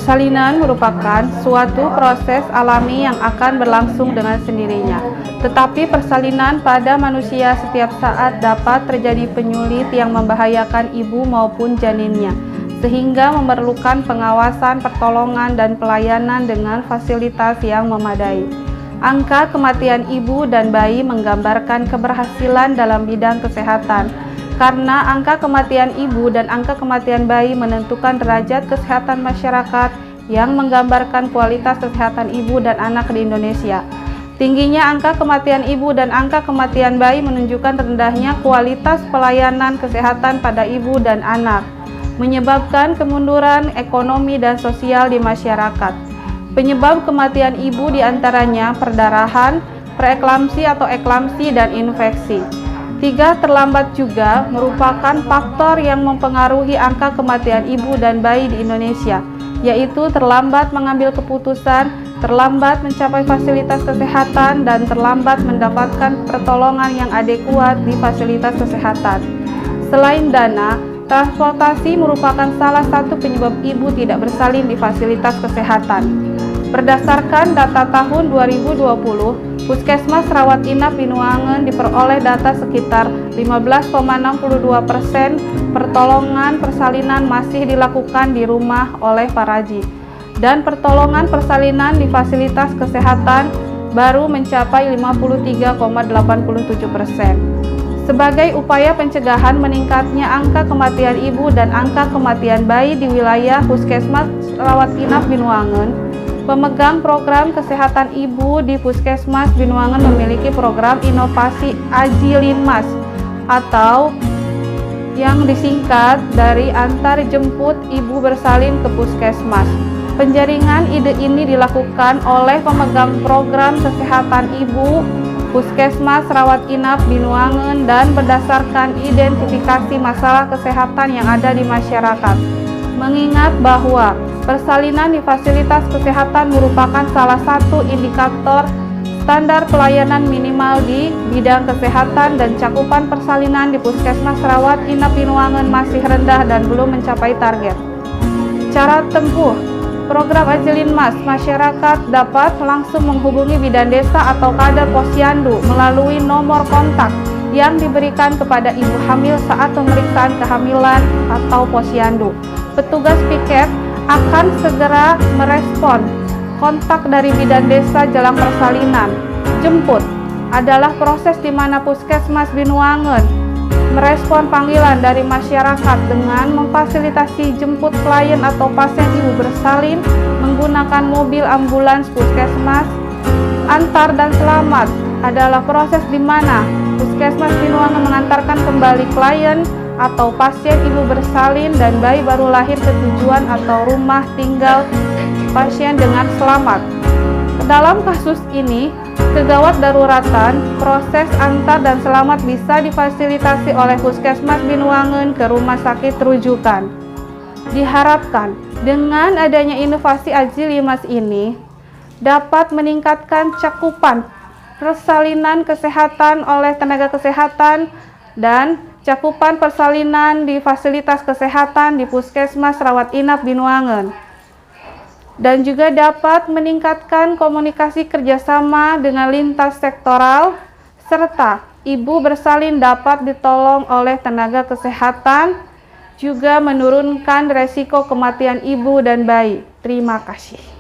Persalinan merupakan suatu proses alami yang akan berlangsung dengan sendirinya. Tetapi persalinan pada manusia setiap saat dapat terjadi penyulit yang membahayakan ibu maupun janinnya, sehingga memerlukan pengawasan, pertolongan, dan pelayanan dengan fasilitas yang memadai. Angka kematian ibu dan bayi menggambarkan keberhasilan dalam bidang kesehatan, karena angka kematian ibu dan angka kematian bayi menentukan derajat kesehatan masyarakat yang menggambarkan kualitas kesehatan ibu dan anak di Indonesia. Tingginya angka kematian ibu dan angka kematian bayi menunjukkan rendahnya kualitas pelayanan kesehatan pada ibu dan anak, menyebabkan kemunduran ekonomi dan sosial di masyarakat. Penyebab kematian ibu diantaranya perdarahan, preeklamsi atau eklamsi, dan infeksi. 3. Terlambat juga merupakan faktor yang mempengaruhi angka kematian ibu dan bayi di Indonesia, yaitu terlambat mengambil keputusan, terlambat mencapai fasilitas kesehatan, dan terlambat mendapatkan pertolongan yang adekuat di fasilitas kesehatan. Selain dana, transportasi merupakan salah satu penyebab ibu tidak bersalin di fasilitas kesehatan. Berdasarkan data tahun 2020, Puskesmas Rawat Inap Binuangen diperoleh data sekitar 15,62% pertolongan persalinan masih dilakukan di rumah oleh Paraji, dan pertolongan persalinan di fasilitas kesehatan baru mencapai 53,87%. Sebagai upaya pencegahan meningkatnya angka kematian ibu dan angka kematian bayi di wilayah Puskesmas Rawat Inap Binuangen, pemegang program kesehatan ibu di Puskesmas Binuangen memiliki program inovasi Aji Linmas atau yang disingkat dari antar jemput ibu bersalin ke puskesmas. Penjaringan ide ini dilakukan oleh pemegang program kesehatan ibu Puskesmas Rawat Inap Binuangen dan berdasarkan identifikasi masalah kesehatan yang ada di masyarakat. Mengingat bahwa persalinan di fasilitas kesehatan merupakan salah satu indikator standar pelayanan minimal di bidang kesehatan, dan cakupan persalinan di Puskesmas Rawat Inap Binuangen masih rendah dan belum mencapai target. Cara tempuh program Ajilinmas, masyarakat dapat langsung menghubungi bidan desa atau kader posyandu melalui nomor kontak yang diberikan kepada ibu hamil saat pemeriksaan kehamilan atau posyandu. Petugas piket akan segera merespon kontak dari bidan desa jelang persalinan. Jemput adalah proses di mana Puskesmas Binuangen merespon panggilan dari masyarakat dengan memfasilitasi jemput klien atau pasien ibu bersalin menggunakan mobil ambulans Puskesmas. Antar dan selamat adalah proses di mana Puskesmas Binuangen mengantarkan kembali klien atau pasien ibu bersalin dan bayi baru lahir ke tujuan atau rumah tinggal pasien dengan selamat. Dalam kasus ini, kegawat daruratan, proses antar dan selamat bisa difasilitasi oleh Puskesmas Binuangen ke rumah sakit rujukan. Diharapkan dengan adanya inovasi Aji Linmas ini dapat meningkatkan cakupan persalinan kesehatan oleh tenaga kesehatan dan cakupan persalinan di fasilitas kesehatan di Puskesmas Rawat Inap Binuangen, dan juga dapat meningkatkan komunikasi kerjasama dengan lintas sektoral, serta ibu bersalin dapat ditolong oleh tenaga kesehatan, juga menurunkan resiko kematian ibu dan bayi. Terima kasih.